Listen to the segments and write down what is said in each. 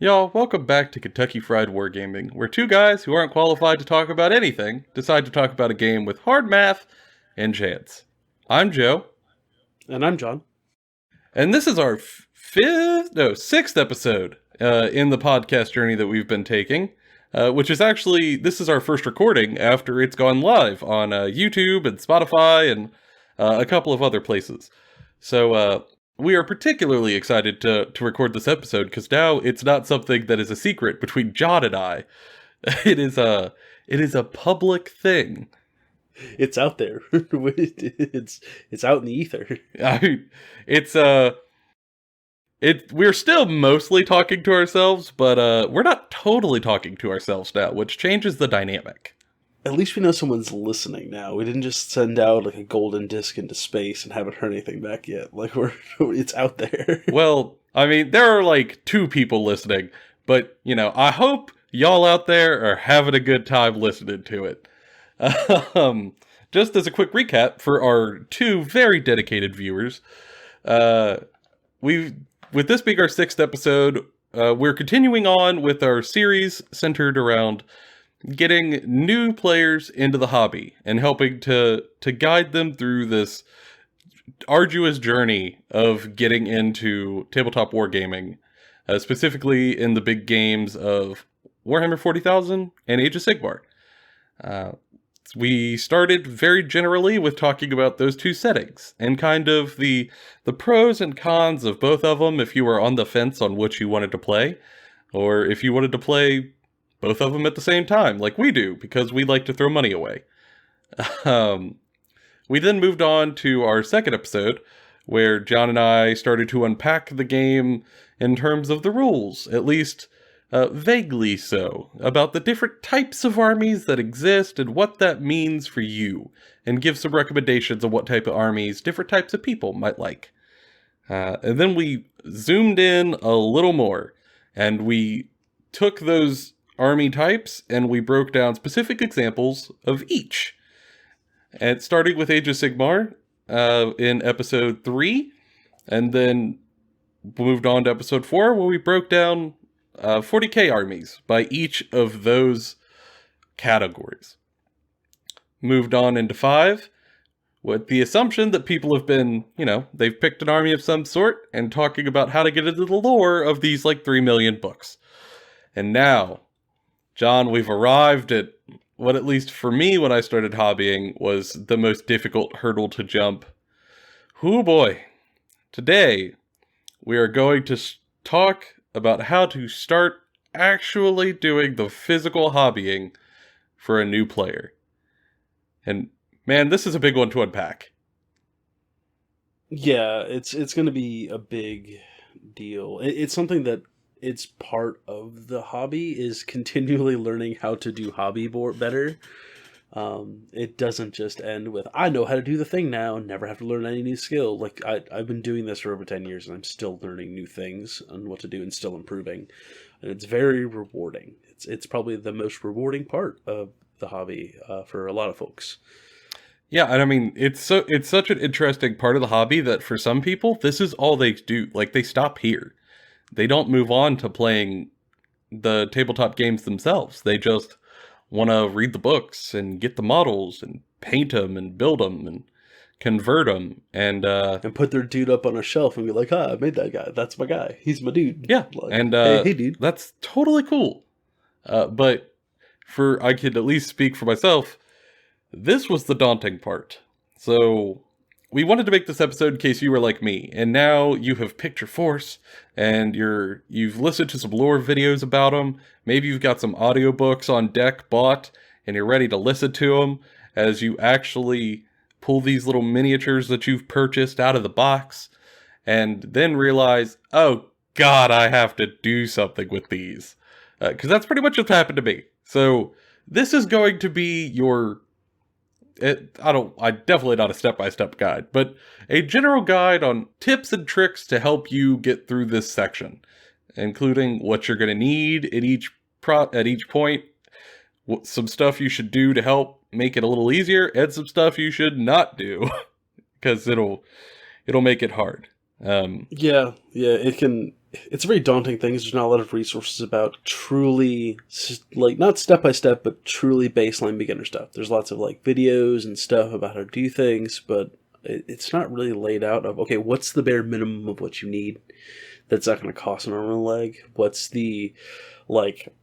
Y'all, welcome back to Kentucky Fried Wargaming, where two guys who aren't qualified to talk about anything decide to talk about a game with hard math and chance. I'm Joe. And I'm John. And this is our sixth episode in the podcast journey that we've been taking, which is actually, this is our first recording after it's gone live on YouTube and Spotify and a couple of other places. So, we are particularly excited to record this episode because now it's not something that is a secret between John and I. It is a public thing. It's out there. it's out in the ether. We're still mostly talking to ourselves, but we're not totally talking to ourselves now, which changes the dynamic. At least we know someone's listening now. We didn't just send out like a golden disc into space and haven't heard anything back yet. Like it's out there. Well, I mean, there are like 2 people listening, but I hope y'all out there are having a good time listening to it. Just as a quick recap for our 2 very dedicated viewers, with this being our 6th episode, we're continuing on with our series centered around getting new players into the hobby and helping to guide them through this arduous journey of getting into tabletop wargaming, specifically in the big games of Warhammer 40,000 and Age of Sigmar. We started very generally with talking about those 2 settings and kind of the pros and cons of both of them if you were on the fence on which you wanted to play, or if you wanted to play both of them at the same time, like we do, because we like to throw money away. We then moved on to our 2nd episode, where John and I started to unpack the game in terms of the rules, at least vaguely so, about the different types of armies that exist and what that means for you, and give some recommendations of what type of armies different types of people might like. And then we zoomed in a little more, and we took those army types and we broke down specific examples of each. And starting with Age of Sigmar in episode 3, and then moved on to episode 4 where we broke down 40k armies by each of those categories. Moved on into 5 with the assumption that people have been, they've picked an army of some sort and talking about how to get into the lore of these like 3 million books. And now, John, we've arrived at what, at least for me when I started hobbying, was the most difficult hurdle to jump. Oh boy. Today, we are going to talk about how to start actually doing the physical hobbying for a new player. And man, this is a big one to unpack. Yeah, it's going to be a big deal. It's something that it's part of the hobby, is continually learning how to do hobby better. It doesn't just end with, I know how to do the thing now and never have to learn any new skill. Like, I've been doing this for over 10 years and I'm still learning new things and what to do and still improving. And it's very rewarding. It's probably the most rewarding part of the hobby for a lot of folks. Yeah, and I mean, it's such an interesting part of the hobby that for some people, this is all they do. Like, they stop here. They don't move on to playing the tabletop games themselves. They just want to read the books and get the models and paint them and build them and convert them and put their dude up on a shelf and be like, I made that guy. That's my guy. He's my dude. Yeah, like, and hey, dude. That's totally cool. But I could at least speak for myself, this was the daunting part. So we wanted to make this episode in case you were like me, and now you have picked your force, and you've listened to some lore videos about them. Maybe you've got some audiobooks on deck bought, and you're ready to listen to them as you actually pull these little miniatures that you've purchased out of the box, and then realize, oh God, I have to do something with these. Because that's pretty much what's happened to me. So this is going to be I definitely not a step-by-step guide, but a general guide on tips and tricks to help you get through this section, including what you're going to need at each point, some stuff you should do to help make it a little easier, and some stuff you should not do, because it'll make it hard. Yeah, it can it's a very daunting thing. There's not a lot of resources about truly, like, not step by step, but truly baseline beginner stuff. There's lots of like videos and stuff about how to do things, but it's not really laid out of, okay, what's the bare minimum of what you need that's not going to cost an arm and a leg? What's the, like,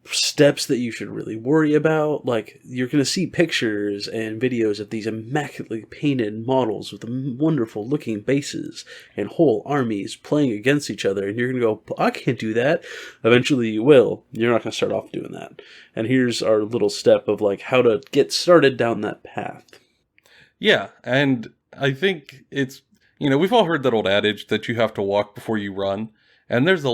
steps that you should really worry about? Like, you're going to see pictures and videos of these immaculately painted models with wonderful looking bases and whole armies playing against each other, and you're going to go, I can't do that. Eventually you will. You're not going to start off doing that. And here's our little step of like how to get started down that path. Yeah, and I think it's, we've all heard that old adage that you have to walk before you run. And there's like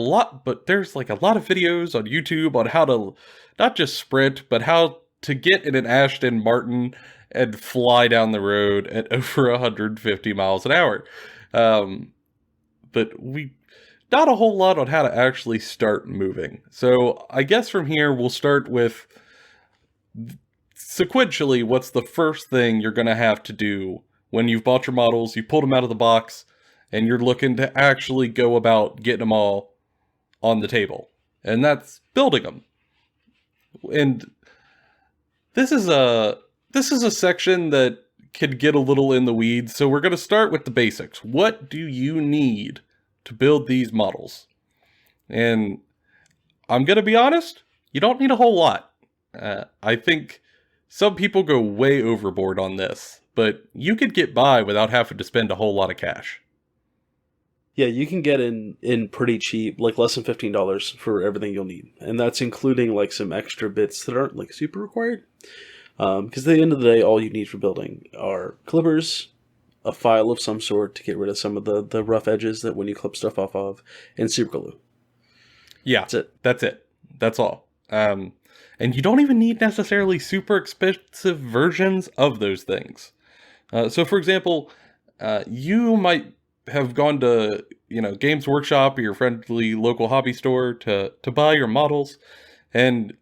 a lot of videos on YouTube on how to not just sprint, but how to get in an Aston Martin and fly down the road at over 150 miles an hour. But not a whole lot on how to actually start moving. So I guess from here, we'll start with sequentially, what's the first thing you're going to have to do when you've bought your models, you pulled them out of the box, and you're looking to actually go about getting them all on the table. And that's building them. And this is a section that could get a little in the weeds, so we're going to start with the basics. What do you need to build these models? And I'm going to be honest, you don't need a whole lot. I think some people go way overboard on this, but you could get by without having to spend a whole lot of cash. Yeah, you can get in pretty cheap, like less than $15 for everything you'll need. And that's including like some extra bits that aren't like super required. Because at the end of the day, all you need for building are clippers, a file of some sort to get rid of some of the rough edges that when you clip stuff off of, and super glue. Yeah, that's it. That's all. And you don't even need necessarily super expensive versions of those things. So for example, you might have gone to, Games Workshop or your friendly local hobby store to buy your models. And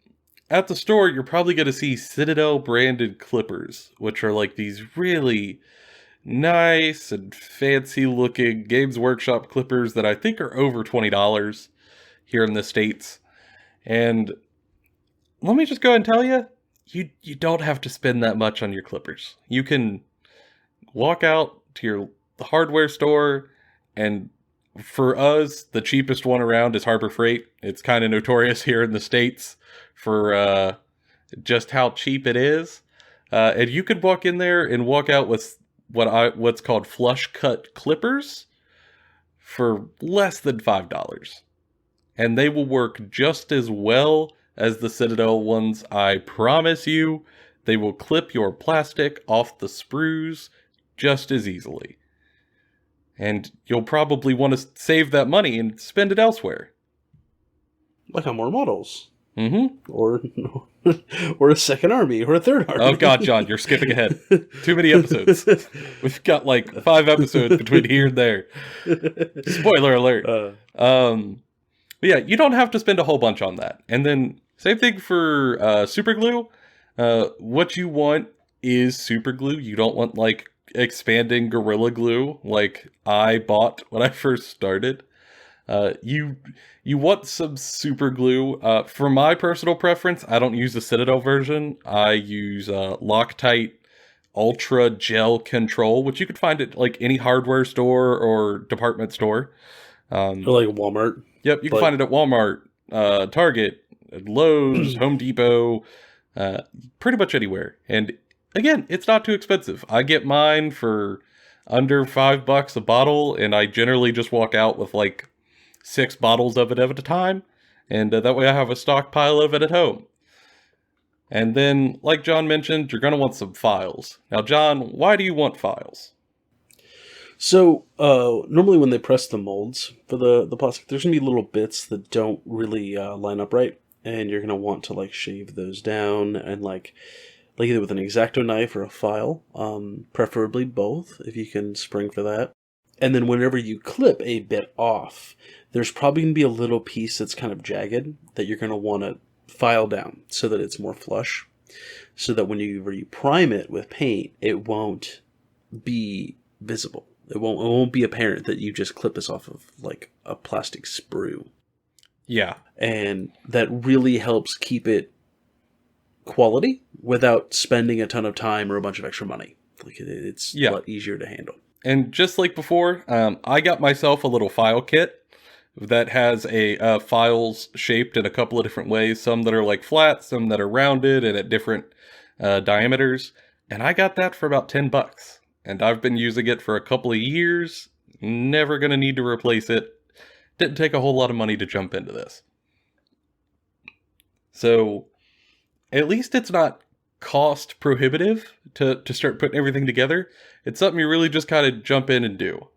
at the store, you're probably going to see Citadel branded clippers, which are like these really nice and fancy looking Games Workshop clippers that I think are over $20 here in the States. And let me just go and tell you, you don't have to spend that much on your clippers. You can walk out to your hardware store, and for us, the cheapest one around is Harbor Freight. It's kind of notorious here in the States for just how cheap it is. And you could walk in there and walk out with what's called flush cut clippers for less than $5. And they will work just as well as the Citadel ones, I promise you. They will clip your plastic off the sprues just as easily. And you'll probably want to save that money and spend it elsewhere. Like on more models. Mm-hmm. Or a second army, or a third army. Oh god, John, you're skipping ahead. Too many episodes. We've got like 5 episodes between here and there. Spoiler alert. But yeah, you don't have to spend a whole bunch on that. And then, same thing for super glue. What you want is super glue. You don't want like expanding Gorilla Glue like I bought when I first started. You want some super glue. For my personal preference, I don't use the Citadel version. I use Loctite Ultra Gel Control, which you could find at like any hardware store or department store. Or like Walmart. Yep, you can find it at Walmart, Target, Lowe's, Home Depot, pretty much anywhere. And again, it's not too expensive. I get mine for under $5 a bottle, and I generally just walk out with like 6 bottles of it at a time, and that way I have a stockpile of it at home. And then, like John mentioned, you're going to want some files. Now, John, why do you want files? So, normally when they press the molds for the plastic, there's going to be little bits that don't really line up right, and you're going to want to like shave those down and like either with an X-Acto knife or a file, preferably both if you can spring for that. And then whenever you clip a bit off, there's probably going to be a little piece that's kind of jagged that you're going to want to file down so that it's more flush, so that when you prime it with paint, it won't be visible. It won't be apparent that you just clip this off of like a plastic sprue. Yeah. And that really helps keep it quality without spending a ton of time or a bunch of extra money. Like it's a lot easier to handle. And just like before, I got myself a little file kit that has a files shaped in a couple of different ways. Some that are like flat, some that are rounded and at different diameters. And I got that for about $10. And I've been using it for a couple of years. Never going to need to replace it. Didn't take a whole lot of money to jump into this. So, at least it's not cost prohibitive to start putting everything together. It's something you really just kind of jump in and do.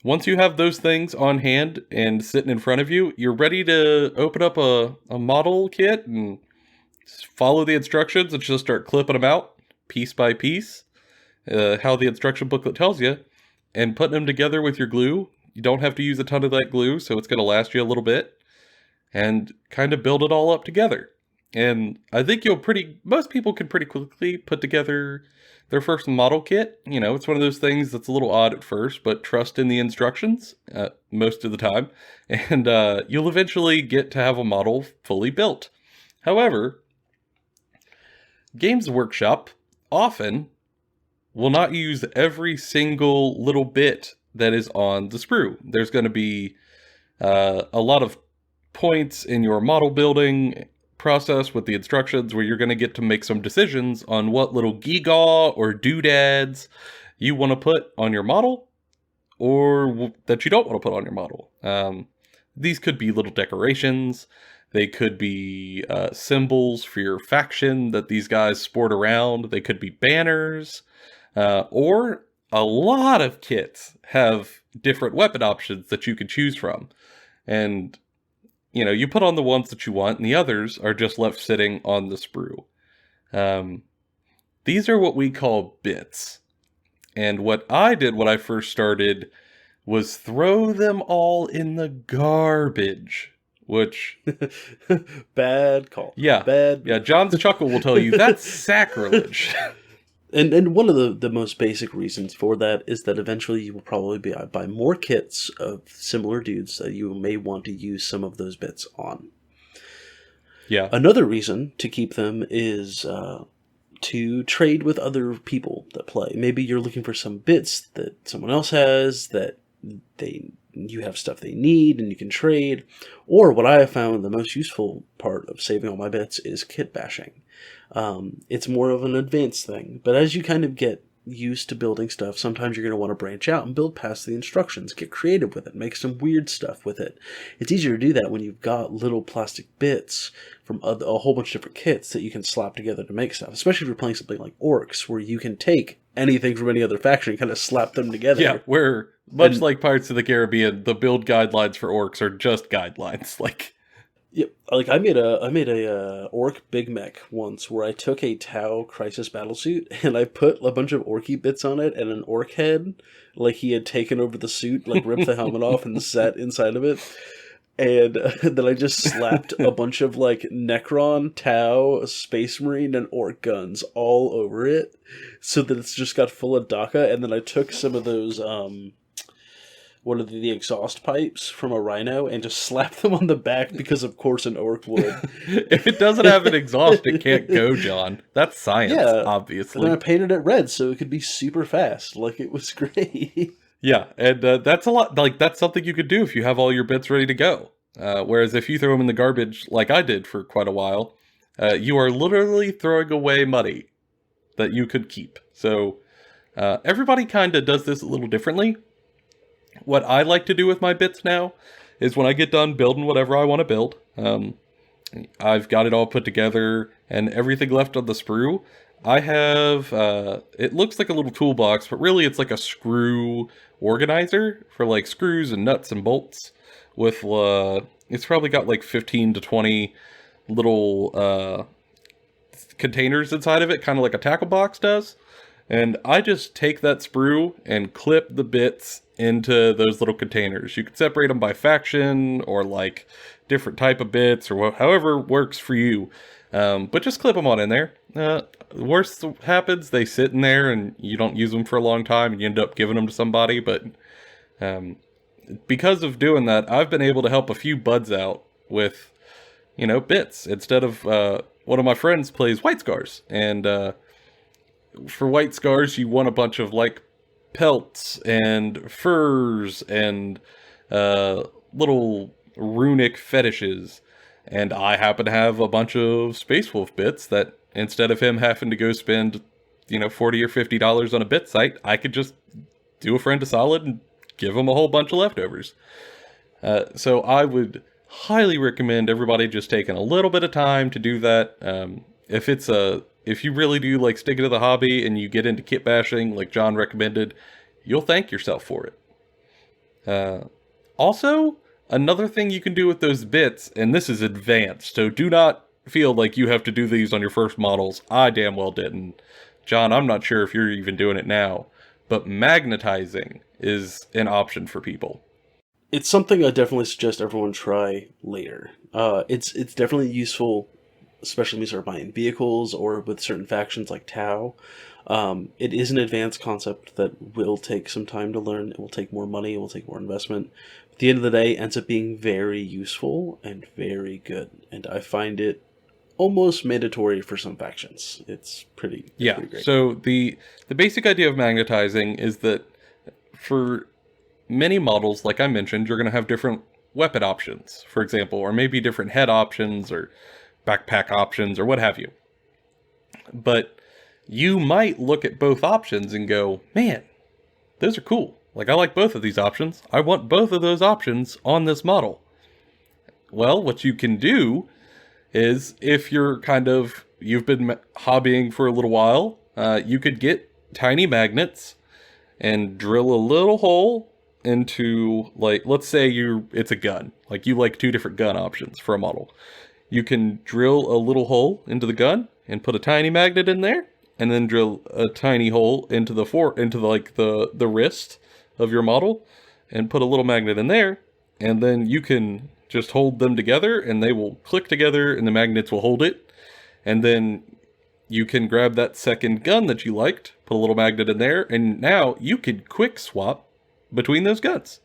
Once you have those things on hand and sitting in front of you, you're ready to open up a model kit and just follow the instructions and just start clipping them out piece by piece. How the instruction booklet tells you, and putting them together with your glue. You don't have to use a ton of that glue, so it's going to last you a little bit, and kind of build it all up together. And I think most people can pretty quickly put together their first model kit. You know, it's one of those things that's a little odd at first, but trust in the instructions most of the time, and you'll eventually get to have a model fully built. However, Games Workshop often will not use every single little bit that is on the sprue. There's going to be a lot of points in your model building process with the instructions where you're going to get to make some decisions on what little gewgaw or doodads you want to put on your model or that you don't want to put on your model. These could be little decorations. They could be symbols for your faction that these guys sport around. They could be banners. Or a lot of kits have different weapon options that you can choose from. And, you know, you put on the ones that you want, and the others are just left sitting on the sprue. These are what we call bits. And what I did when I first started was throw them all in the garbage. Which... Bad call. Yeah. Yeah, John's chuckle will tell you that's sacrilege. And one of the most basic reasons for that is that eventually you will probably buy more kits of similar dudes that you may want to use some of those bits on. Yeah. Another reason to keep them is to trade with other people that play. Maybe you're looking for some bits that someone else has that you have stuff they need and you can trade. Or what I have found the most useful part of saving all my bits is kit bashing. It's more of an advanced thing, but as you kind of get used to building stuff, sometimes you're going to want to branch out and build past the instructions, get creative with it, make some weird stuff with it. It's easier to do that when you've got little plastic bits from a whole bunch of different kits that you can slap together to make stuff, especially if you're playing something like Orcs, where you can take anything from any other faction and kind of slap them together. Yeah, where, much like Pirates of the Caribbean, the build guidelines for Orcs are just guidelines. Yep, like I made a orc Big Mech once where I took a Tau Crisis battlesuit and I put a bunch of orky bits on it and an orc head, like he had taken over the suit, like ripped the helmet off and sat inside of it, and then I just slapped a bunch of like Necron, Tau, Space Marine, and orc guns all over it, so that it's just got full of DACA. And then I took some of those what are the exhaust pipes from a rhino and just slap them on the back because of course an orc would. If it doesn't have an exhaust, it can't go, John. That's science, obviously. And then I painted it red so it could be super fast. Like, it was great. Yeah, and that's a lot. Like, that's something you could do if you have all your bits ready to go. Whereas if you throw them in the garbage, like I did for quite a while, you are literally throwing away money that you could keep. So everybody kind of does this a little differently. What I like to do with my bits now is when I get done building whatever I want to build, I've got it all put together and everything left on the sprue. I have, it looks like a little toolbox, but really it's like a screw organizer for like screws and nuts and bolts with, it's probably got like 15 to 20 little containers inside of it, kind of like a tackle box does. And I just take that sprue and clip the bits into those little containers. You can separate them by faction or like different type of bits or however works for you. But just clip them on in there. Worst happens, they sit in there and you don't use them for a long time and you end up giving them to somebody. But because of doing that, I've been able to help a few buds out with, bits. Instead of, one of my friends plays White Scars. And for White Scars, you want a bunch of like pelts and furs and little runic fetishes. And I happen to have a bunch of Space Wolf bits that instead of him having to go spend, $40 or $50 on a bit site, I could just do a friend a solid and give him a whole bunch of leftovers. So I would highly recommend everybody just taking a little bit of time to do that. If you really do like stick to the hobby and you get into kit bashing, like John recommended, you'll thank yourself for it. Also, another thing you can do with those bits, and this is advanced, so do not feel like you have to do these on your first models. I damn well didn't. John, I'm not sure if you're even doing it now, but magnetizing is an option for people. It's something I definitely suggest everyone try later. It's definitely useful, especially when you start buying vehicles or with certain factions like Tau. It is an advanced concept that will take some time to learn. It will take more money. It will take more investment. At the end of the day, it ends up being very useful and very good. And I find it almost mandatory for some factions. It's pretty great. So the basic idea of magnetizing is that for many models, like I mentioned, you're going to have different weapon options, for example, or maybe different head options or backpack options or what have you. But you might look at both options and go, man, those are cool. Like, I like both of these options. I want both of those options on this model. Well, what you can do is, if you've been hobbying for a little while, you could get tiny magnets and drill a little hole into, like, let's say it's a gun. Like, you like two different gun options for a model. You can drill a little hole into the gun and put a tiny magnet in there, and then drill a tiny hole into the wrist of your model and put a little magnet in there, and then you can just hold them together and they will click together and the magnets will hold it. And then you can grab that second gun that you liked, put a little magnet in there, and now you could quick swap between those guns.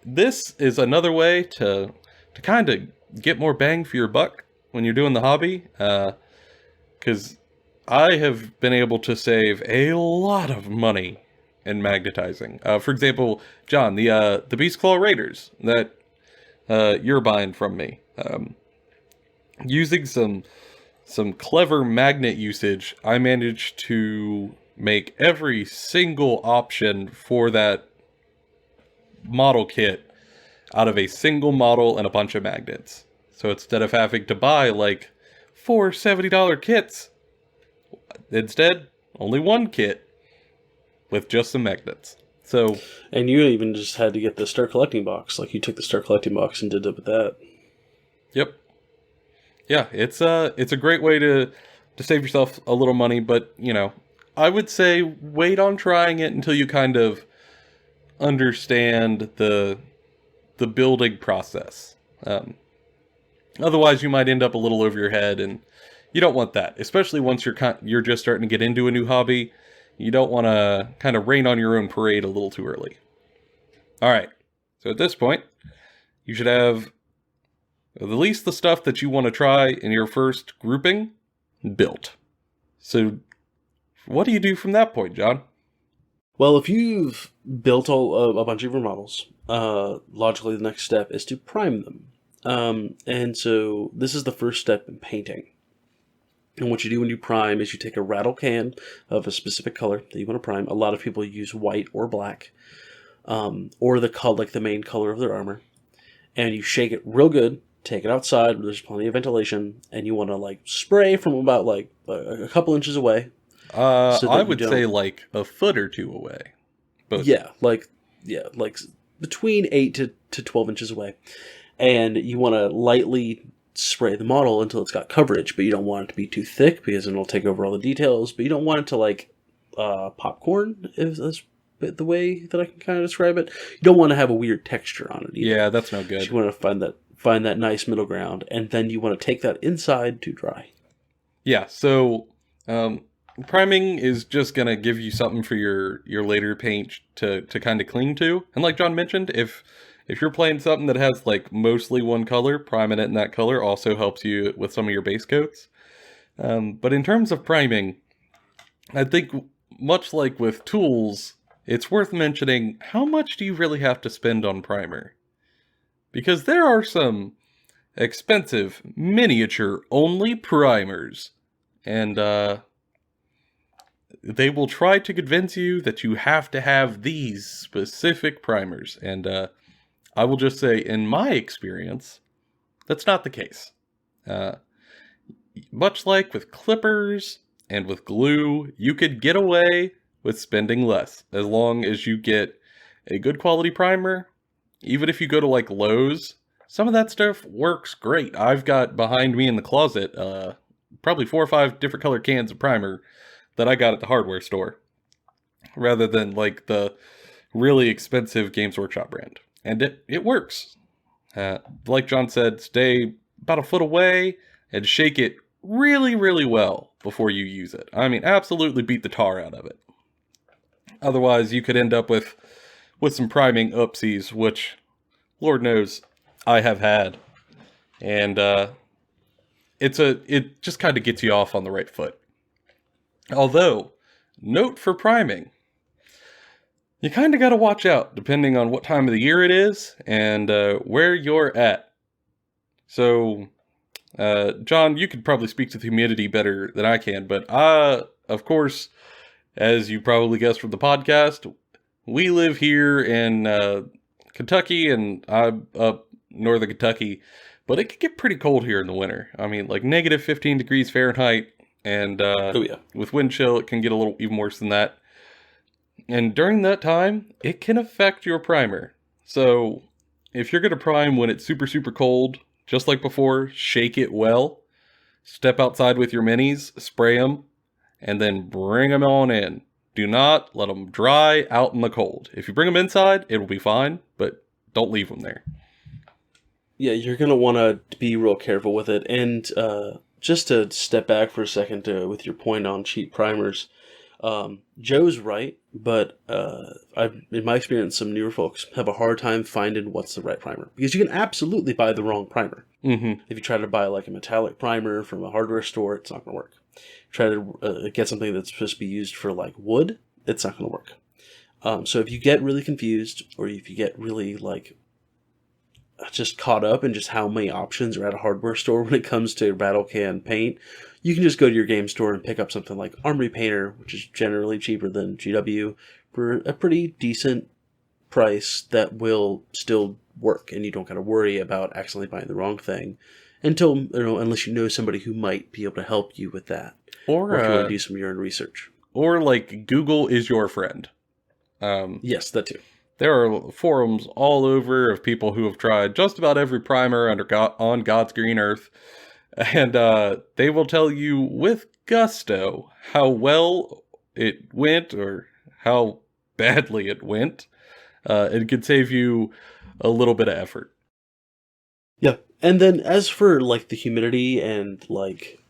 This is another way to kind of get more bang for your buck when you're doing the hobby, because I have been able to save a lot of money in magnetizing. For example, John, the Beast Claw Raiders that you're buying from me, using some clever magnet usage, I managed to make every single option for that model kit out of a single model and a bunch of magnets. So instead of having to buy like 4 $70 kits, instead only one kit with just some magnets. So, and you even just had to get the Star Collecting Box. Like, you took the Star Collecting Box and did it with that. Yep. Yeah, it's a great way to save yourself a little money, but I would say wait on trying it until you kind of understand the building process. Otherwise, you might end up a little over your head, and you don't want that. Especially once you're just starting to get into a new hobby, you don't want to kind of rain on your own parade a little too early. All right, so at this point, you should have at least the stuff that you want to try in your first grouping built. So, what do you do from that point, John? Well, if you've built a bunch of your models, logically the next step is to prime them. And so this is the first step in painting. And what you do when you prime is you take a rattle can of a specific color that you want to prime. A lot of people use white or black, or the main color of their armor. And you shake it real good, take it outside where there's plenty of ventilation, and you want to spray from about a couple inches away. I would say like a foot or two away. But between 8 to 12 inches away. And you want to lightly spray the model until it's got coverage, but you don't want it to be too thick because then it'll take over all the details, but you don't want it to popcorn, if that's the way that I can kind of describe it. You don't want to have a weird texture on it either. Yeah, that's no good. You want to find that nice middle ground, and then you want to take that inside to dry. Yeah, so priming is just going to give you something for your later paint to kind of cling to. And like John mentioned, if you're playing something that has like mostly one color, priming it in that color also helps you with some of your base coats. But in terms of priming, I think much like with tools, it's worth mentioning how much do you really have to spend on primer? Because there are some expensive miniature only primers, and they will try to convince you that you have to have these specific primers. And I will just say, in my experience, that's not the case. Much like with clippers and with glue, you could get away with spending less as long as you get a good quality primer. Even if you go to like Lowe's, some of that stuff works great. I've got behind me in the closet probably 4 or 5 different color cans of primer that I got at the hardware store, rather than like the really expensive Games Workshop brand. And it works. Like John said, stay about a foot away and shake it really, really well before you use it. I mean, absolutely beat the tar out of it. Otherwise, you could end up with some priming oopsies, which, Lord knows, I have had. And it just kind of gets you off on the right foot. Although, note for priming, you kind of got to watch out depending on what time of the year it is and where you're at. So, John, you could probably speak to the humidity better than I can, but of course, as you probably guessed from the podcast, we live here in Kentucky, and I'm up northern Kentucky, but it can get pretty cold here in the winter. I mean, like negative 15 degrees Fahrenheit, and with wind chill, it can get a little even worse than that. And during that time, it can affect your primer. So, if you're going to prime when it's super, super cold, just like before, shake it well, step outside with your minis, spray them, and then bring them on in. Do not let them dry out in the cold. If you bring them inside, it'll be fine, but don't leave them there. Yeah, you're going to want to be real careful with it. And just to step back for a second with your point on cheap primers, Joe's right, but in my experience, some newer folks have a hard time finding what's the right primer. Because you can absolutely buy the wrong primer. Mm-hmm. If you try to buy like a metallic primer from a hardware store, it's not going to work. Try to get something that's supposed to be used for like wood, it's not going to work. So if you get really confused, or if you get really like just caught up in just how many options are at a hardware store when it comes to rattle can paint, you can just go to your game store and pick up something like Armory Painter, which is generally cheaper than GW, for a pretty decent price that will still work, and you don't got to worry about accidentally buying the wrong thing unless you know somebody who might be able to help you with that, or if you want to do some of your own research, or like Google is your friend. Yes, that too. There are forums all over of people who have tried just about every primer on God's green earth, and they will tell you with gusto how well it went or how badly it went. It could save you a little bit of effort. Yeah, and then as for like the humidity and like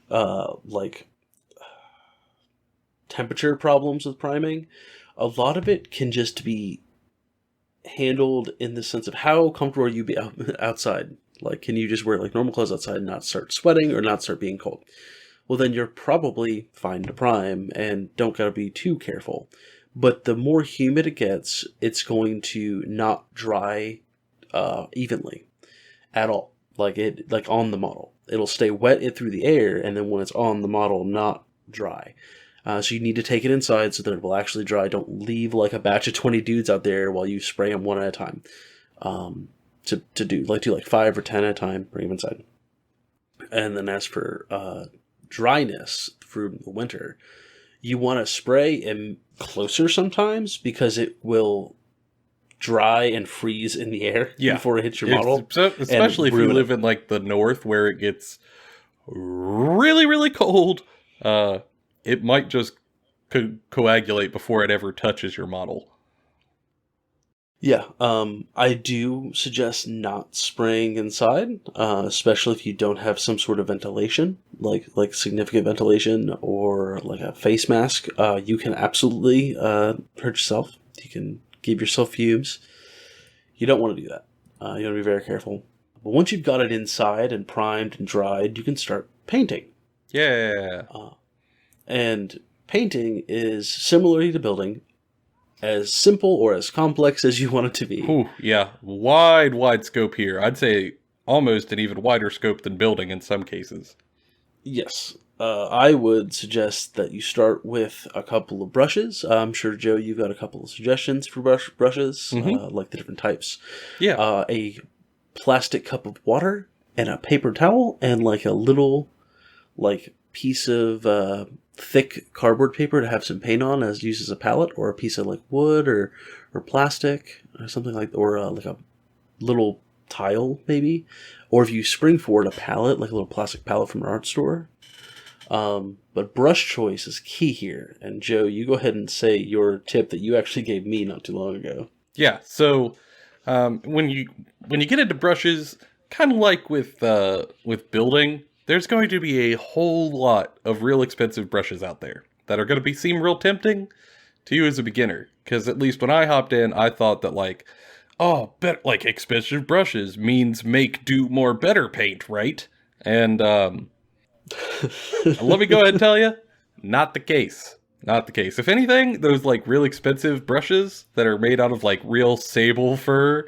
temperature problems with priming, a lot of it can just be handled in the sense of how comfortable are you be outside. Like, can you just wear like normal clothes outside and not start sweating or not start being cold? Well, then you're probably fine to prime and don't gotta be too careful. But the more humid it gets, it's going to not dry evenly at all. Like on the model, it'll stay wet through the air, and then when it's on the model, not dry. So you need to take it inside so that it will actually dry. Don't leave like a batch of 20 dudes out there while you spray them one at a time. To do like 5 or 10 at a time, bring them inside. And then as for dryness through the winter, you want to spray in closer sometimes because it will dry and freeze in the air before it hits your model. Especially if you live in like the north where it gets really, really cold. It might just coagulate before it ever touches your model. Yeah, I do suggest not spraying inside, especially if you don't have some sort of ventilation, like significant ventilation or like a face mask. You can absolutely hurt yourself. You can give yourself fumes. You don't want to do that. You want to be very careful. But once you've got it inside and primed and dried, you can start painting. Yeah. And painting is similarly to building, as simple or as complex as you want it to be. Whew, yeah. Wide scope here. I'd say almost an even wider scope than building in some cases. Yes. I would suggest that you start with a couple of brushes. I'm sure, Joe, you've got a couple of suggestions for brushes, like the different types. Yeah. A plastic cup of water and a paper towel and like a little piece of thick cardboard paper to have some paint on as used as a palette, or a piece of like wood or plastic or something or like a little tile maybe, or if you spring forward a palette, like a little plastic palette from an art store. But brush choice is key here. And Joe, you go ahead and say your tip that you actually gave me not too long ago. Yeah. So when you get into brushes, kind of like with building, there's going to be a whole lot of real expensive brushes out there that are going to seem real tempting to you as a beginner. Because at least when I hopped in, I thought that like expensive brushes means make do more better paint, right? And let me go ahead and tell you, not the case. Not the case. If anything, those like real expensive brushes that are made out of like real sable fur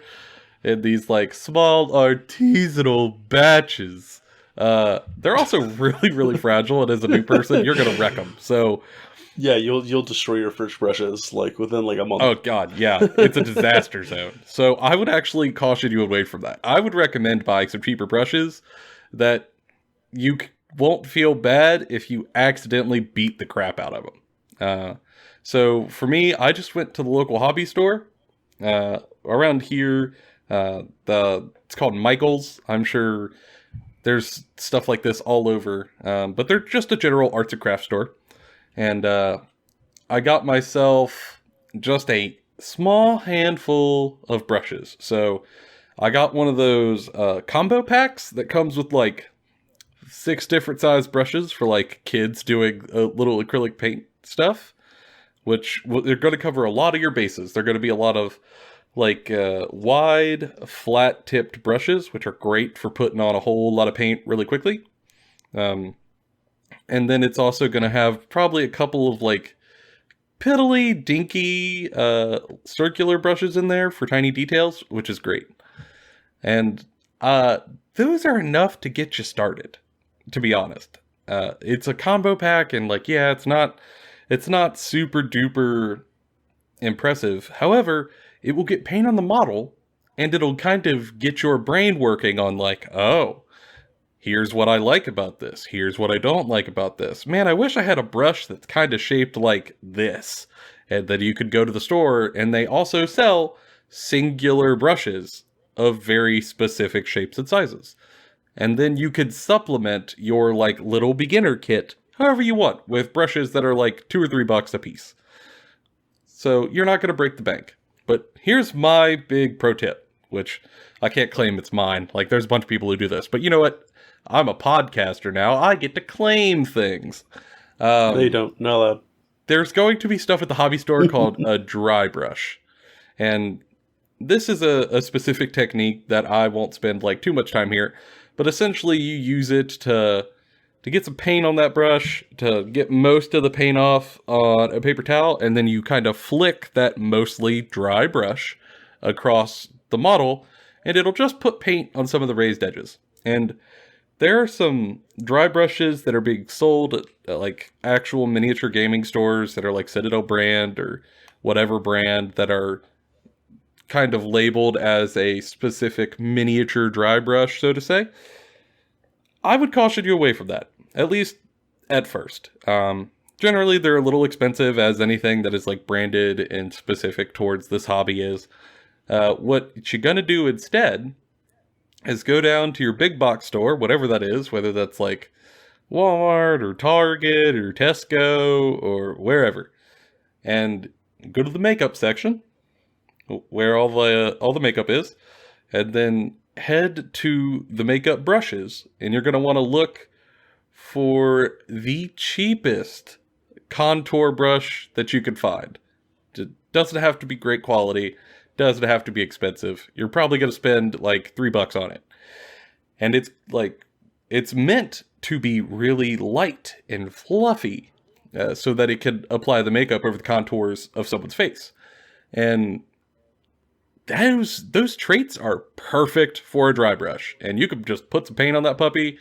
in these like small artisanal batches, they're also really fragile, and as a new person, you're gonna wreck them. So yeah, you'll destroy your first brushes like within like a month. Oh god, yeah, it's a disaster zone. So I would actually caution you away from that. I would recommend buying some cheaper brushes that you won't feel bad if you accidentally beat the crap out of them. So for me, I just went to the local hobby store around here. It's called Michael's. I'm sure there's stuff like this all over, but they're just a general arts and crafts store. And I got myself just a small handful of brushes. So I got one of those combo packs that comes with like 6 different size brushes for like kids doing little acrylic paint stuff, which they're going to cover a lot of your bases. They're going to be a lot of like wide, flat tipped brushes, which are great for putting on a whole lot of paint really quickly. And then it's also going to have probably a couple of like piddly, dinky, circular brushes in there for tiny details, which is great. And those are enough to get you started, to be honest. It's a combo pack, and like, yeah, it's not super duper impressive. However, it will get paint on the model, and it'll kind of get your brain working on like, oh, here's what I like about this. Here's what I don't like about this. Man, I wish I had a brush that's kind of shaped like this. And that you could go to the store, and they also sell singular brushes of very specific shapes and sizes. And then you could supplement your like little beginner kit however you want with brushes that are like $2 or $3 a piece. So you're not going to break the bank. But here's my big pro tip, which I can't claim it's mine. Like, there's a bunch of people who do this. But you know what? I'm a podcaster now. I get to claim things. No, you don't. Not allowed. There's going to be stuff at the hobby store called a dry brush. And this is a specific technique that I won't spend like too much time here. But essentially you use it to get some paint on that brush, to get most of the paint off on a paper towel, and then you kind of flick that mostly dry brush across the model, and it'll just put paint on some of the raised edges. And there are some dry brushes that are being sold at like actual miniature gaming stores that are like Citadel brand or whatever brand, that are kind of labeled as a specific miniature dry brush, so to say. I would caution you away from that, at least at first. Generally, they're a little expensive, as anything that is like branded and specific towards this hobby is. What you're going to do instead is go down to your big box store, whatever that is, whether that's like Walmart or Target or Tesco or wherever, and go to the makeup section where all the makeup is, and then head to the makeup brushes, and you're going to want to look for the cheapest contour brush that you can find. It doesn't have to be great quality, doesn't have to be expensive. You're probably going to spend like $3 on it. And it's meant to be really light and fluffy, so that it can apply the makeup over the contours of someone's face. And those traits are perfect for a dry brush. And you could just put some paint on that puppy.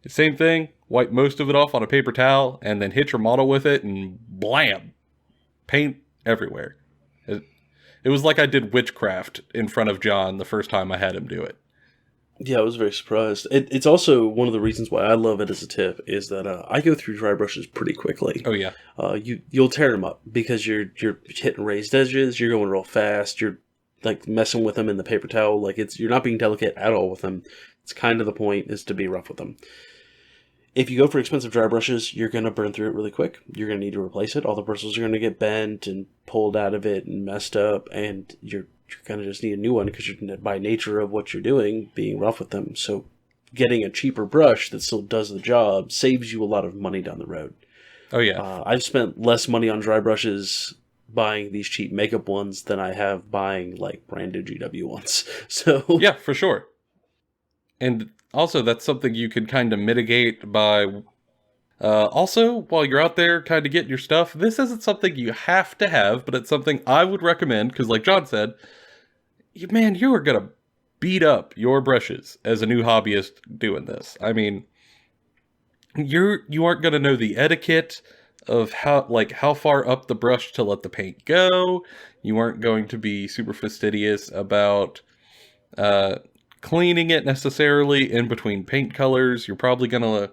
Same thing, wipe most of it off on a paper towel, and then hit your model with it, and blam! Paint everywhere. It was like I did witchcraft in front of John the first time I had him do it. Yeah, I was very surprised. It's also one of the reasons why I love it as a tip is that I go through dry brushes pretty quickly. Oh yeah, you'll tear them up because you're hitting raised edges. You're going real fast. You're like messing with them in the paper towel. Like you're not being delicate at all with them. It's kind of the point is to be rough with them. If you go for expensive dry brushes, you're going to burn through it really quick. You're going to need to replace it. All the bristles are going to get bent and pulled out of it and messed up, and you're going to just need a new one because you're, by nature of what you're doing, being rough with them. So getting a cheaper brush that still does the job saves you a lot of money down the road. oh yeah. I've spent less money on dry brushes buying these cheap makeup ones than I have buying like branded GW ones. So Yeah, for sure. And also, that's something you can kind of mitigate by... also, while you're out there kind of getting your stuff, this isn't something you have to have, but it's something I would recommend, because like John said, man, you are going to beat up your brushes as a new hobbyist doing this. I mean, you aren't going to know the etiquette of how far up the brush to let the paint go. You aren't going to be super fastidious about cleaning it necessarily in between paint colors. You're probably going to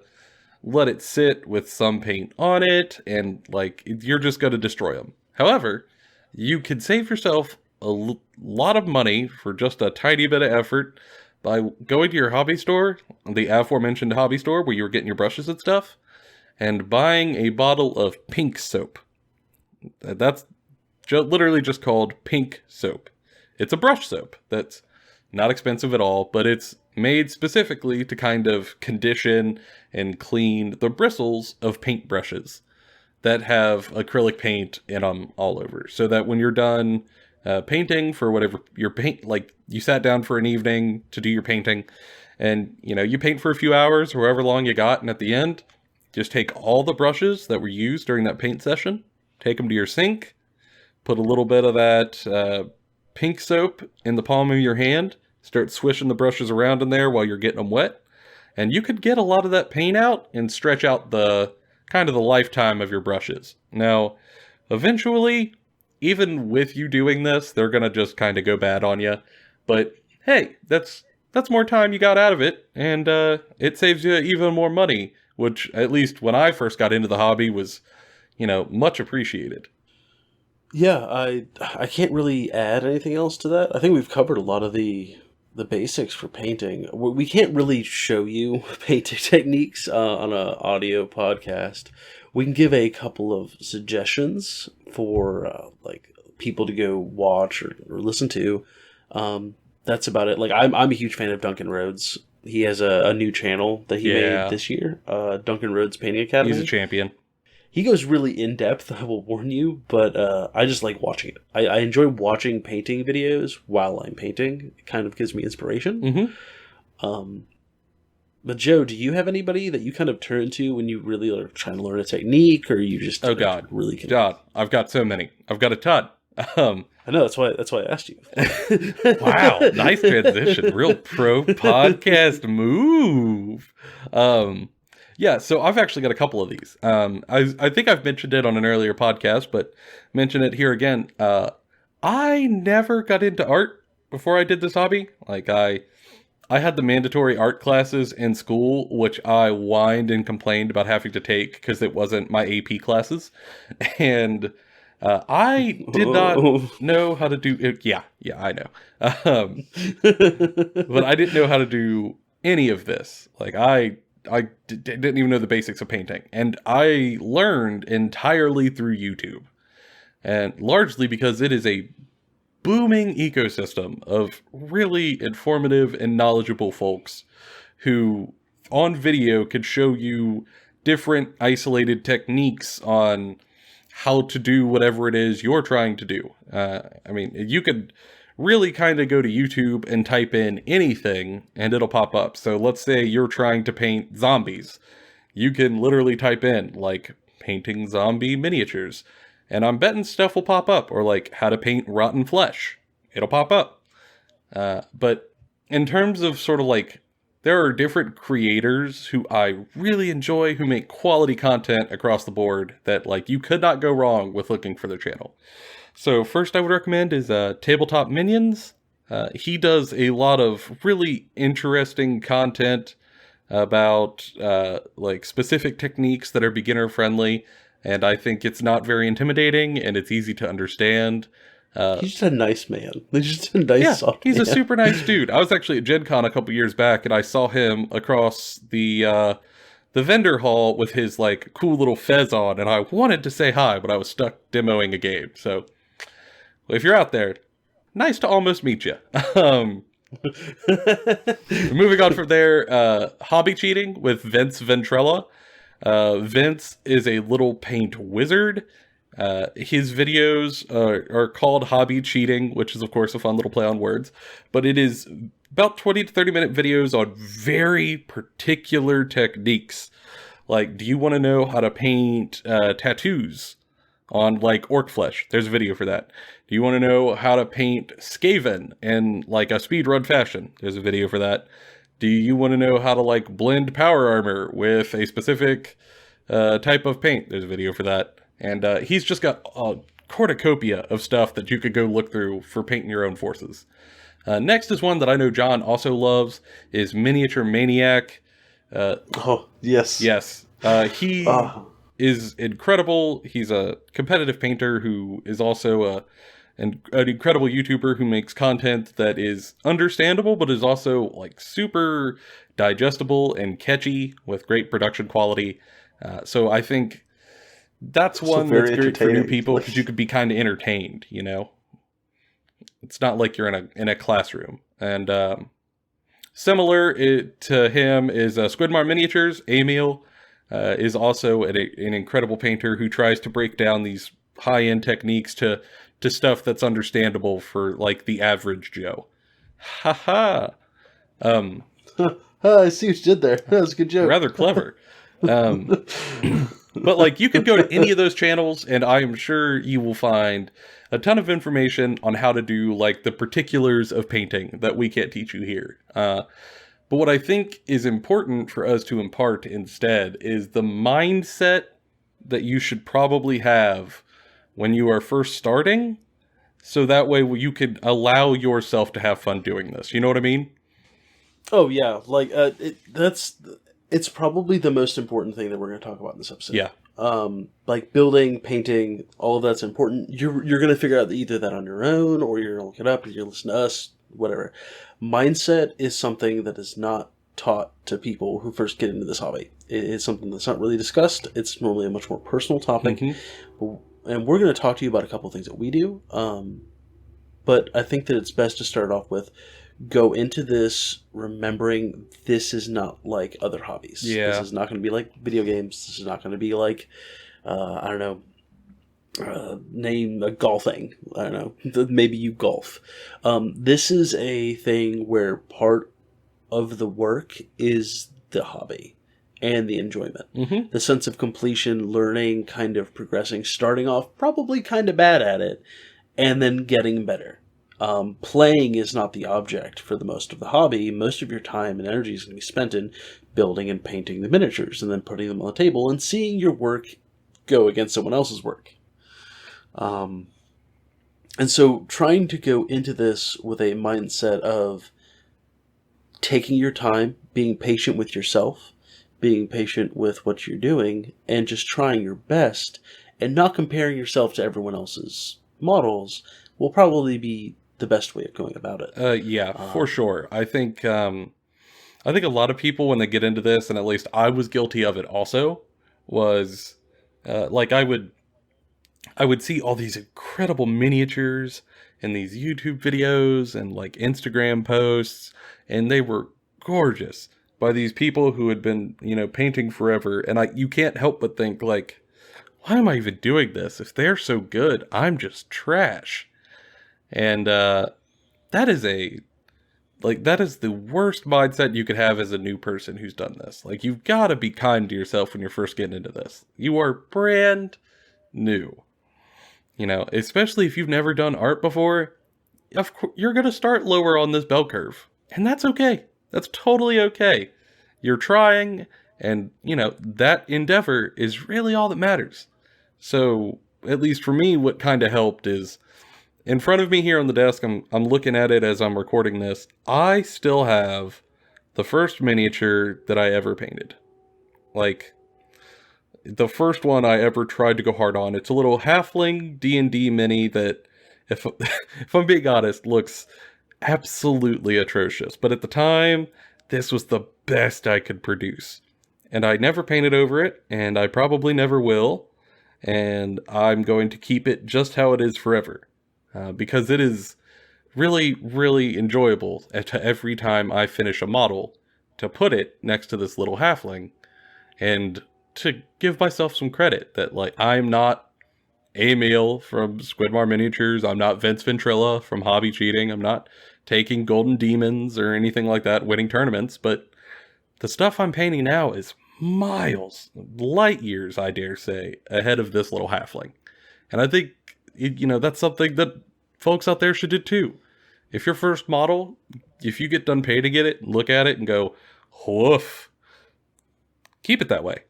let it sit with some paint on it, and like you're just going to destroy them. However, you can save yourself a lot of money for just a tiny bit of effort by going to your hobby store, the aforementioned hobby store where you were getting your brushes and stuff, and buying a bottle of pink soap. That's literally just called pink soap. It's a brush soap that's not expensive at all, but it's made specifically to kind of condition and clean the bristles of paintbrushes that have acrylic paint in them all over. So that when you're done painting for whatever your paint, like you sat down for an evening to do your painting, and you paint for a few hours or however long you got, and at the end, just take all the brushes that were used during that paint session, take them to your sink, put a little bit of that pink soap in the palm of your hand, start swishing the brushes around in there while you're getting them wet, and you could get a lot of that paint out and stretch out the kind of the lifetime of your brushes. Now, eventually, even with you doing this, they're gonna just kind of go bad on you, but hey, that's more time you got out of it, and it saves you even more money, which, at least when I first got into the hobby, was, much appreciated. Yeah, I can't really add anything else to that. I think we've covered a lot of the basics for painting. We can't really show you painting techniques on an audio podcast. We can give a couple of suggestions for like people to go watch or listen to. That's about it. Like I'm a huge fan of Duncan Rhodes. He has a new channel that he made this year, Duncan Rhodes Painting Academy. He's a champion. He goes really in depth, I will warn you, but I just like watching it. I enjoy watching painting videos while I'm painting. It kind of gives me inspiration. Mm-hmm. But Joe, do you have anybody that you kind of turn to when you really are trying to learn a technique, or you just really can... God, I've got so many. I've got a ton. I know, that's why I asked you. Wow, nice transition. Real pro podcast move. Yeah, so I've actually got a couple of these. I think I've mentioned it on an earlier podcast, but mention it here again. I never got into art before I did this hobby. Like, I had the mandatory art classes in school, which I whined and complained about having to take because it wasn't my AP classes. And I did not know how to do it. Yeah, I know. But I didn't know how to do any of this. Like, I didn't even know the basics of painting. And I learned entirely through YouTube. And largely because it is a booming ecosystem of really informative and knowledgeable folks who on video could show you different isolated techniques on how to do whatever it is you're trying to do. I mean, you could really kind of go to YouTube and type in anything and it'll pop up. So let's say you're trying to paint zombies. You can literally type in like painting zombie miniatures and I'm betting stuff will pop up, or like how to paint rotten flesh. It'll pop up. But in terms of sort of like, there are different creators who I really enjoy who make quality content across the board that like you could not go wrong with looking for their channel. So first I would recommend is Tabletop Minions. He does a lot of really interesting content about like specific techniques that are beginner friendly, and I think it's not very intimidating and it's easy to understand. He's just a nice man. He's just a nice soft he's man. a super nice dude. I was actually at Gen Con a couple years back and I saw him across the vendor hall with his like cool little fez on, and I wanted to say hi, but I was stuck demoing a game. So if you're out there, nice to almost meet you. Moving on from there, Hobby Cheating with Vince Ventrella. Vince is a little paint wizard. His videos are called Hobby Cheating, which is of course a fun little play on words, but it is about 20 to 30 minute videos on very particular techniques. Like, do you want to know how to paint tattoos on like orc flesh? There's a video for that. Do you want to know how to paint Skaven in like a speedrun fashion? There's a video for that. Do you want to know how to like blend power armor with a specific type of paint? There's a video for that. And he's just got a cornucopia of stuff that you could go look through for painting your own forces. Next is one that I know John also loves, is Miniature Maniac. Oh, yes. Yes. He is incredible. He's a competitive painter who is also an incredible YouTuber who makes content that is understandable, but is also like super digestible and catchy with great production quality. So I think that's one that's great for new people because you could be kind of entertained, you know? It's not like you're in a classroom. And similar to him is Squidmar Miniatures. Emil is also an incredible painter who tries to break down these high-end techniques to stuff that's understandable for like the average Joe. Haha. I see what you did there. That was a good joke. Rather clever. But like you could go to any of those channels and I am sure you will find a ton of information on how to do like the particulars of painting that we can't teach you here. But what I think is important for us to impart instead is the mindset that you should probably have when you are first starting, so that way you could allow yourself to have fun doing this. You know what I mean? Oh yeah, like it's probably the most important thing that we're going to talk about in this episode. Yeah. Like building, painting, all of that's important. You're going to figure out either that on your own, or you're going to look it up, or you're going to listen to us, whatever. Mindset is something that is not taught to people who first get into this hobby. It's something that's not really discussed. It's normally a much more personal topic. Mm-hmm. And we're going to talk to you about a couple of things that we do. But I think that it's best to start off with go into this remembering this is not like other hobbies. Yeah. This is not going to be like video games. This is not going to be like, I don't know, name a golfing. I don't know. Maybe you golf. This is a thing where part of the work is the hobby and the enjoyment. Mm-hmm. The sense of completion, learning, kind of progressing, starting off probably kind of bad at it, and then getting better. Playing is not the object for the most of the hobby. Most of your time and energy is going to be spent in building and painting the miniatures and then putting them on the table and seeing your work go against someone else's work. And so trying to go into this with a mindset of taking your time, being patient with yourself, being patient with what you're doing, and just trying your best and not comparing yourself to everyone else's models will probably be the best way of going about it. Yeah, for sure. I think a lot of people when they get into this, and at least I was guilty of it also, was like I would see all these incredible miniatures in these YouTube videos and like Instagram posts, and they were gorgeous by these people who had been, painting forever. And you can't help but think like, why am I even doing this? If they're so good, I'm just trash. And that is the worst mindset you could have as a new person who's done this. Like, you've got to be kind to yourself when you're first getting into this. You are brand new. Especially if you've never done art before, of course, you're going to start lower on this bell curve. And that's okay. That's totally okay. You're trying, and, that endeavor is really all that matters. So, at least for me, what kind of helped is, in front of me here on the desk, I'm looking at it as I'm recording this, I still have the first miniature that I ever painted. Like, the first one I ever tried to go hard on. It's a little halfling D&D mini that, if I'm being honest, looks absolutely atrocious. But at the time, this was the best I could produce. And I never painted over it, and I probably never will. And I'm going to keep it just how it is forever. Because it is really, really enjoyable every time I finish a model to put it next to this little halfling. And to give myself some credit that, like, I'm not Emil from Squidmar Miniatures. I'm not Vince Ventrilla from Hobby Cheating. I'm not taking golden demons or anything like that, winning tournaments. But the stuff I'm painting now is miles, light years, I dare say, ahead of this little halfling. And I think, that's something that folks out there should do too. If your first model, if you get done painting it, look at it and go, woof, keep it that way.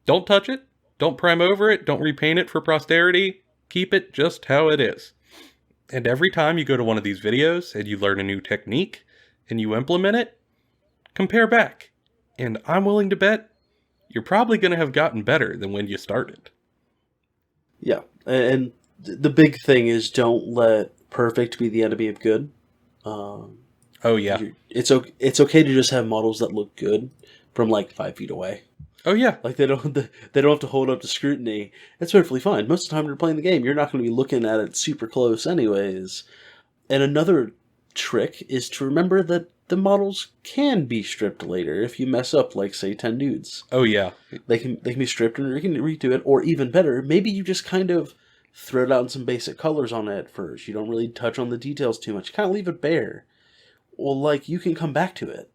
Don't touch it. Don't prime over it. Don't repaint it for posterity. Keep it just how it is. And every time you go to one of these videos and you learn a new technique and you implement it, compare back. And I'm willing to bet you're probably going to have gotten better than when you started. Yeah, and the big thing is don't let perfect be the enemy of good. Oh yeah, it's okay to just have models that look good from like 5 feet away. Oh yeah, like they don't have to hold up to scrutiny. It's perfectly fine. Most of the time you're playing the game, you're not going to be looking at it super close, anyways. And another trick is to remember that the models can be stripped later if you mess up, like, say, 10 dudes. Oh, yeah. They can be stripped and you can redo it, or even better, maybe you just kind of throw down some basic colors on it first. You don't really touch on the details too much. You kind of leave it bare. Well, like, you can come back to it.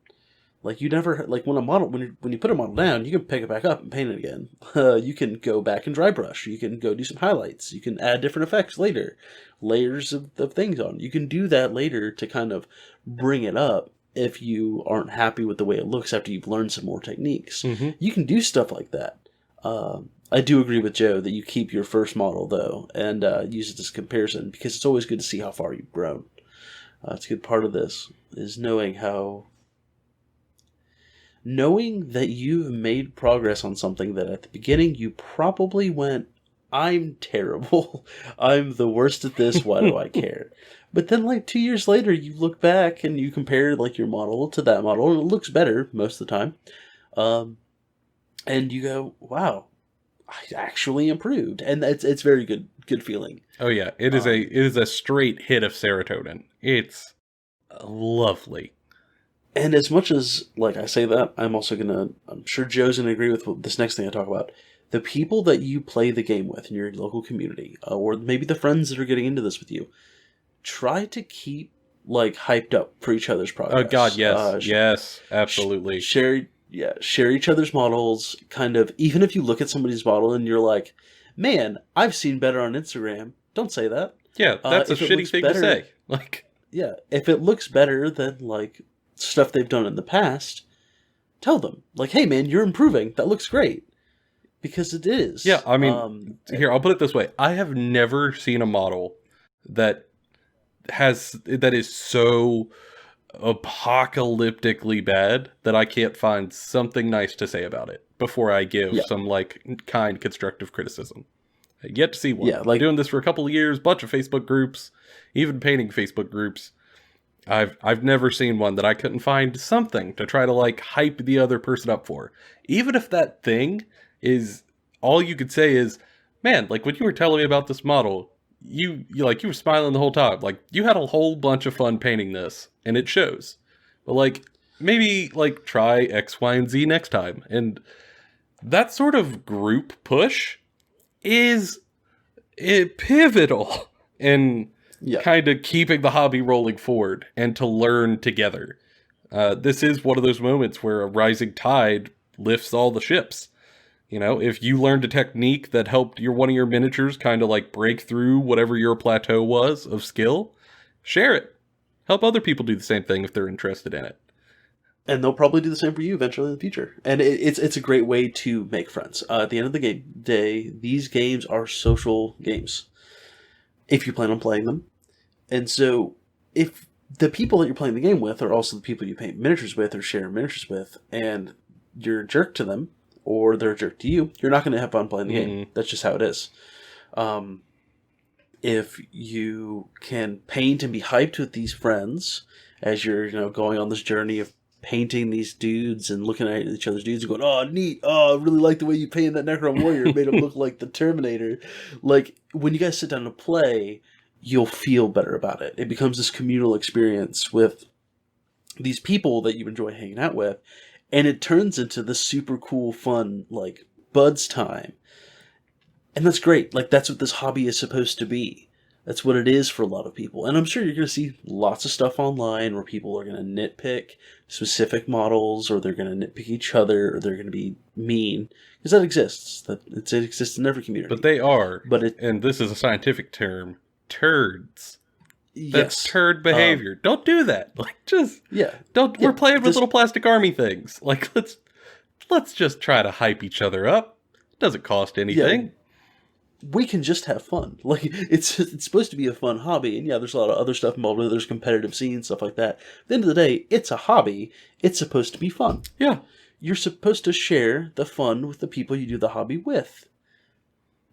Like, you never, like, when you put a model down, you can pick it back up and paint it again. You can go back and dry brush. You can go do some highlights. You can add different effects later. Layers of things on. You can do that later to kind of bring it up if you aren't happy with the way it looks after you've learned some more techniques. Mm-hmm. You can do stuff like that. I do agree with Joe that you keep your first model, though, and use it as a comparison, because it's always good to see how far you've grown. It's a good part of this, is knowing that you've made progress on something that at the beginning you probably went, I'm terrible. I'm the worst at this. Why do I care? But then, like, 2 years later, you look back and you compare, like, your model to that model, and it looks better most of the time. And you go, wow, I actually improved. And it's very good feeling. Oh yeah, it is a straight hit of serotonin. It's lovely. And as much as, like, I say that, I'm sure Joe's gonna agree with this next thing I talk about. The people that you play the game with in your local community, or maybe the friends that are getting into this with you, try to keep, like, hyped up for each other's progress. Oh God, yes, yes, absolutely. Share each other's models. Kind of, even if you look at somebody's model and you're like, "Man, I've seen better on Instagram." Don't say that. Yeah, that's a shitty thing to say. Like, yeah, if it looks better than, like, stuff they've done in the past, tell them, like, "Hey, man, you're improving. That looks great." Because it is. Yeah, I mean, here, I'll put it this way. I have never seen a model that is so apocalyptically bad that I can't find something nice to say about it before I give some, like, kind constructive criticism. I've yet to see one. Yeah, like, doing this for a couple of years, bunch of Facebook groups, even painting Facebook groups. I've never seen one that I couldn't find something to try to, like, hype the other person up for. Even if that thing is, all you could say is, man, like, when you were telling me about this model, you were smiling the whole time. Like, you had a whole bunch of fun painting this, and it shows. But like, maybe like try X, Y, and Z next time. And that sort of group push is pivotal in kind of keeping the hobby rolling forward and to learn together. This is one of those moments where a rising tide lifts all the ships. You know, if you learned a technique that helped one of your miniatures kind of like break through whatever your plateau was of skill, share it. Help other people do the same thing if they're interested in it. And they'll probably do the same for you eventually in the future. And it's a great way to make friends. At the end of the day, these games are social games, if you plan on playing them. And so, if the people that you're playing the game with are also the people you paint miniatures with or share miniatures with, and you're a jerk to them, or they're a jerk to you, you're not going to have fun playing the game. That's just how it is. If you can paint and be hyped with these friends as you're going on this journey of painting these dudes and looking at each other's dudes and going, oh, neat, oh, I really like the way you painted that Necron Warrior. It made him look like the Terminator. Like, when you guys sit down to play, you'll feel better about it. It becomes this communal experience with these people that you enjoy hanging out with, and it turns into this super cool, fun, like, buds time. And that's great. Like, that's what this hobby is supposed to be. That's what it is for a lot of people. And I'm sure you're going to see lots of stuff online where people are going to nitpick specific models, or they're going to nitpick each other, or they're going to be mean. Because that exists. It exists in every community. But they are, and this is a scientific term, turds. That's turd behavior. Don't do that. Like, just don't. We're playing with little plastic army things. Like, let's just try to hype each other up. It doesn't cost anything. Yeah. We can just have fun. Like, it's supposed to be a fun hobby, and there's a lot of other stuff involved with it. There's competitive scenes, stuff like that. At the end of the day, it's a hobby. It's supposed to be fun. Yeah. You're supposed to share the fun with the people you do the hobby with.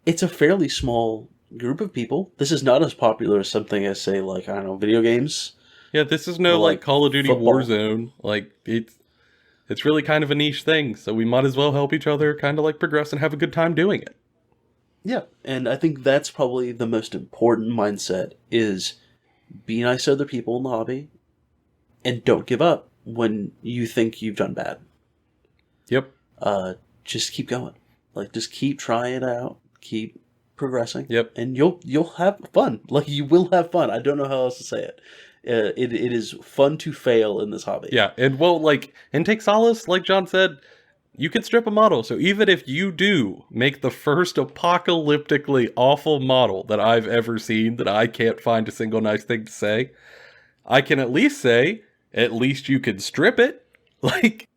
It's a fairly small group of people. This is not as popular as something as, say, like, I don't know, video games. Yeah, this is no, like Call of Duty football. Warzone. Like, it's really kind of a niche thing, so we might as well help each other kind of, like, progress and have a good time doing it. Yeah, and I think that's probably the most important mindset, is be nice to other people in the hobby, and don't give up when you think you've done bad. Yep. Just keep going. Like, just keep trying it out. Keep progressing. Yep. And you'll have fun. Like, you will have fun. I don't know how else to say it. It is fun to fail in this hobby. Yeah, and take solace, like John said, you can strip a model. So even if you do make the first apocalyptically awful model that I've ever seen, that I can't find a single nice thing to say, I can at least say, at least you can strip it. Like,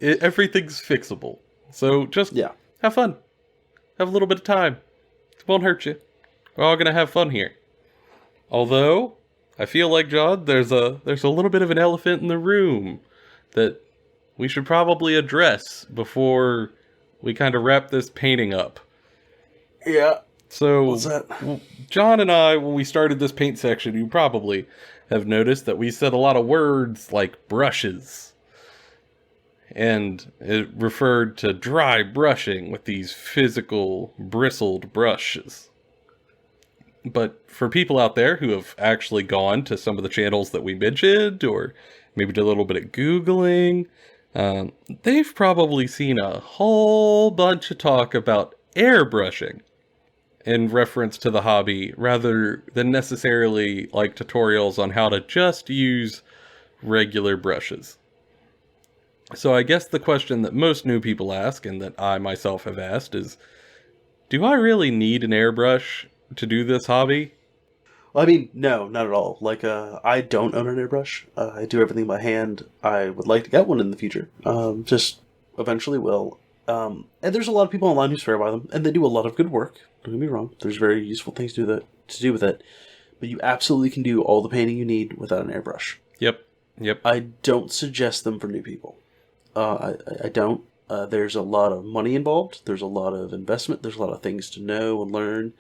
everything's fixable. So just have fun. Have a little bit of time. It won't hurt you. We're all gonna have fun here. Although, I feel like, John, there's a little bit of an elephant in the room that we should probably address before we kind of wrap this painting up. Yeah. So, what's that? John and I, when we started this paint section, you probably have noticed that we said a lot of words like brushes. And it referred to dry brushing with these physical, bristled brushes. But for people out there who have actually gone to some of the channels that we mentioned, or maybe did a little bit of Googling, they've probably seen a whole bunch of talk about airbrushing in reference to the hobby, rather than necessarily like tutorials on how to just use regular brushes. So I guess the question that most new people ask, and that I myself have asked, is, do I really need an airbrush to do this hobby? Well, I mean, no, not at all. Like, I don't own an airbrush. I do everything by hand. I would like to get one in the future. Just eventually will. And there's a lot of people online who swear by them, and they do a lot of good work. Don't get me wrong. There's very useful things to do with it. But you absolutely can do all the painting you need without an airbrush. Yep. I don't suggest them for new people. I don't. There's a lot of money involved. There's a lot of investment. There's a lot of things to know and learn.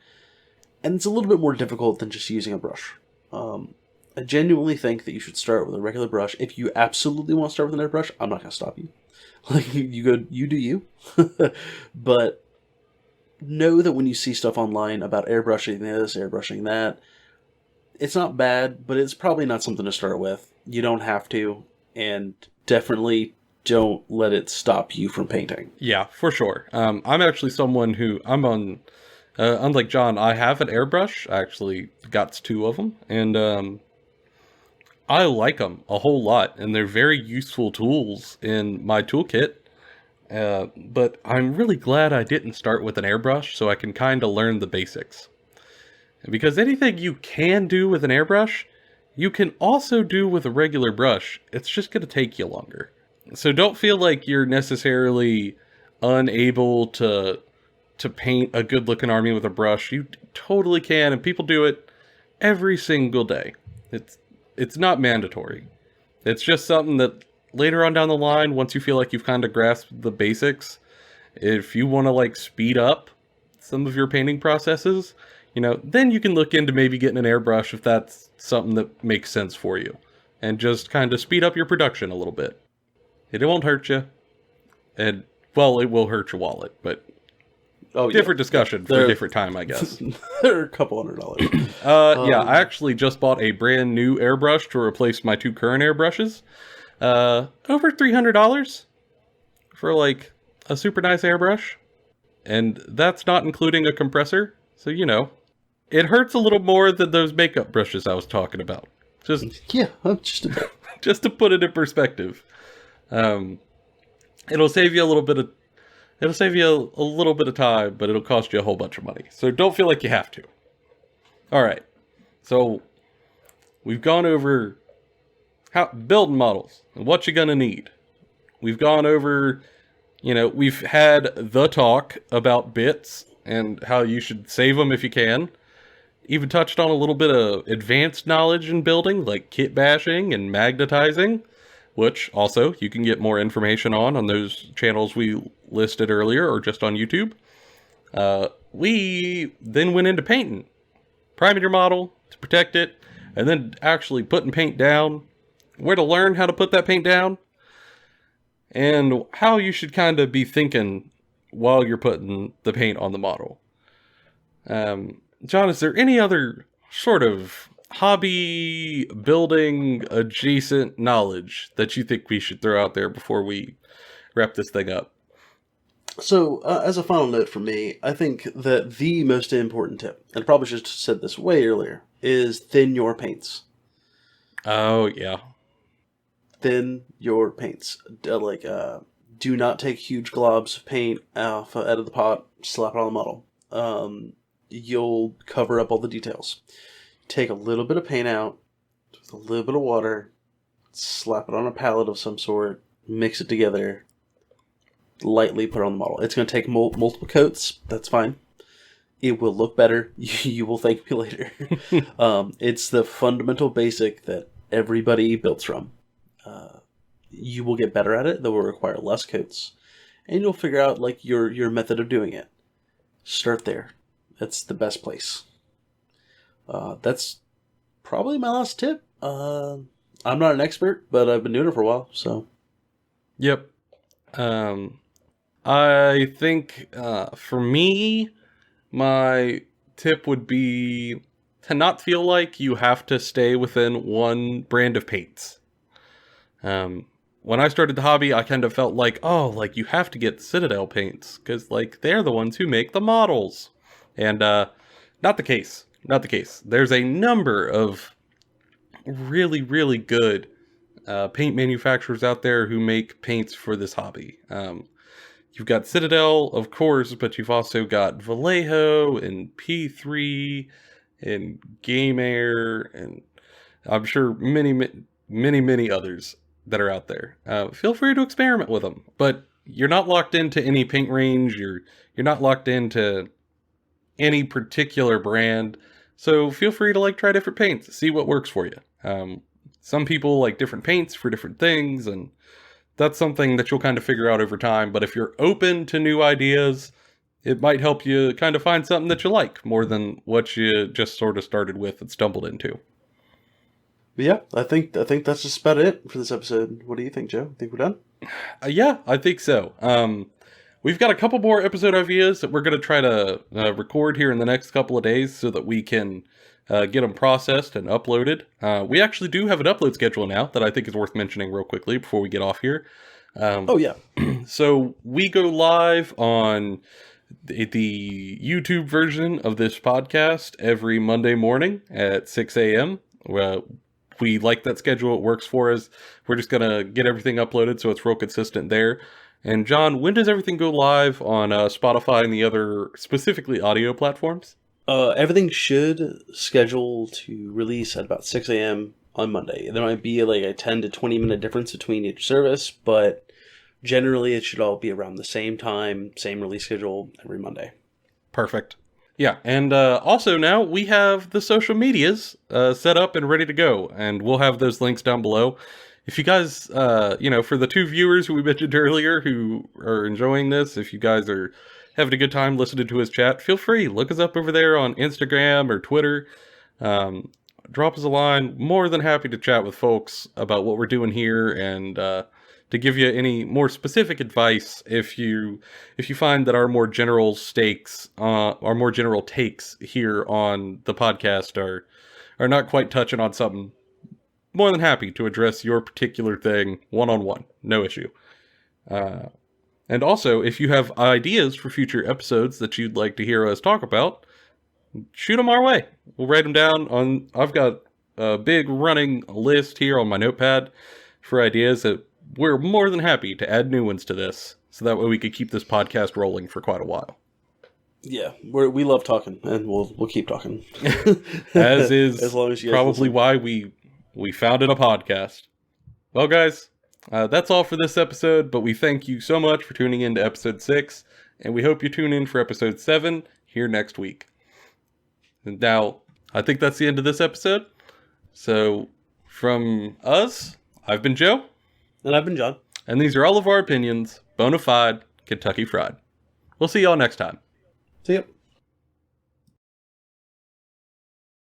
And it's a little bit more difficult than just using a brush. I genuinely think that you should start with a regular brush. If you absolutely want to start with an airbrush, I'm not going to stop you. Like, you do you. But know that when you see stuff online about airbrushing this, airbrushing that, it's not bad, but it's probably not something to start with. You don't have to, and definitely don't let it stop you from painting. Yeah, for sure. I'm actually someone who, unlike John, I have an airbrush. I actually got 2 of them, and I like them a whole lot, and they're very useful tools in my toolkit. But I'm really glad I didn't start with an airbrush, so I can kind of learn the basics. Because anything you can do with an airbrush, you can also do with a regular brush. It's just going to take you longer. So don't feel like you're necessarily unable to paint a good looking army with a brush. You totally can, and people do it every single day. It's not mandatory. It's just something that later on down the line, once you feel like you've kind of grasped the basics, if you want to like speed up some of your painting processes, then you can look into maybe getting an airbrush if that's something that makes sense for you. And just kind of speed up your production a little bit. It won't hurt you. And, well, it will hurt your wallet, but different discussion for a different time, I guess. They're a couple $100. Yeah, I actually just bought a brand new airbrush to replace my 2 current airbrushes. Over $300 for like a super nice airbrush. And that's not including a compressor. So, it hurts a little more than those makeup brushes I was talking about. Just a bit. Just to put it in perspective. It'll save you a little bit of time, but it'll cost you a whole bunch of money. So don't feel like you have to. All right. So we've gone over how building models and what you're going to need. We've gone over, we've had the talk about bits and how you should save them if you can. Even touched on a little bit of advanced knowledge in building, like kit bashing and magnetizing, which also you can get more information on those channels we listed earlier or just on YouTube. We then went into painting, priming your model to protect it, and then actually putting paint down, where to learn how to put that paint down, and how you should kind of be thinking while you're putting the paint on the model. John, is there any other sort of hobby building adjacent knowledge that you think we should throw out there before we wrap this thing up? So, as a final note for me, I think that the most important tip, and I probably should have said this way earlier, is thin your paints. Oh, yeah. Thin your paints. Do not take huge globs of paint out of the pot, slap it on the model. You'll cover up all the details. Take a little bit of paint out with a little bit of water, slap it on a palette of some sort, mix it together, lightly put it on the model. It's going to take multiple coats. That's fine. It will look better. You will thank me later. It's the fundamental basic that everybody builds from. You will get better at it. That will require less coats. And you'll figure out your method of doing it. Start there. That's the best place. That's probably my last tip. I'm not an expert, but I've been doing it for a while, so. Yep. I think for me, my tip would be to not feel like you have to stay within one brand of paints. When I started the hobby, I kind of felt like, you have to get Citadel paints, because, they're the ones who make the models. And, not the case. Not the case. There's a number of really, really good paint manufacturers out there who make paints for this hobby. You've got Citadel, of course, but you've also got Vallejo and P3 and Game Air, and I'm sure many, many others that are out there. Feel free to experiment with them, but you're not locked into any paint range. You're not locked into any particular brand. So feel free to try different paints, see what works for you. Some people like different paints for different things, and that's something that you'll kind of figure out over time. But if you're open to new ideas, it might help you kind of find something that you like more than what you just sort of started with and stumbled into. Yeah, I think that's just about it for this episode. What do you think, Joe? Think we're done? Yeah, I think so. we've got a couple more episode ideas that we're going to try to record here in the next couple of days so that we can get them processed and uploaded. We actually do have an upload schedule now that I think is worth mentioning real quickly before we get off here. Oh, yeah. So we go live on the YouTube version of this podcast every Monday morning at 6 a.m. We like that schedule. It works for us. We're just going to get everything uploaded so it's real consistent there. And John, when does everything go live on Spotify and the other specifically audio platforms? Everything should schedule to release at about 6 a.m. on Monday. There might be like a 10 to 20 minute difference between each service, but generally it should all be around the same time, same release schedule every Monday. Perfect. Yeah, and also now we have the social medias set up and ready to go, and we'll have those links down below. If you guys, for the 2 viewers who we mentioned earlier who are enjoying this, if you guys are having a good time listening to his chat, feel free. Look us up over there on Instagram or Twitter. Drop us a line. More than happy to chat with folks about what we're doing here and to give you any more specific advice if you find that our more general takes here on the podcast are not quite touching on something. More than happy to address your particular thing one-on-one. No issue. And also, if you have ideas for future episodes that you'd like to hear us talk about, shoot them our way. We'll write them down. I've got a big running list here on my notepad for ideas that we're more than happy to add new ones to this, so that way we could keep this podcast rolling for quite a while. Yeah, we love talking, and we'll keep talking. As is as long as you probably why we founded a podcast. Well, guys, that's all for this episode, but we thank you so much for tuning in to episode 6, and we hope you tune in for episode 7 here next week. And now, I think that's the end of this episode. So, from us, I've been Joe. And I've been John. And these are all of our opinions, bona fide, Kentucky Fried. We'll see y'all next time. See ya.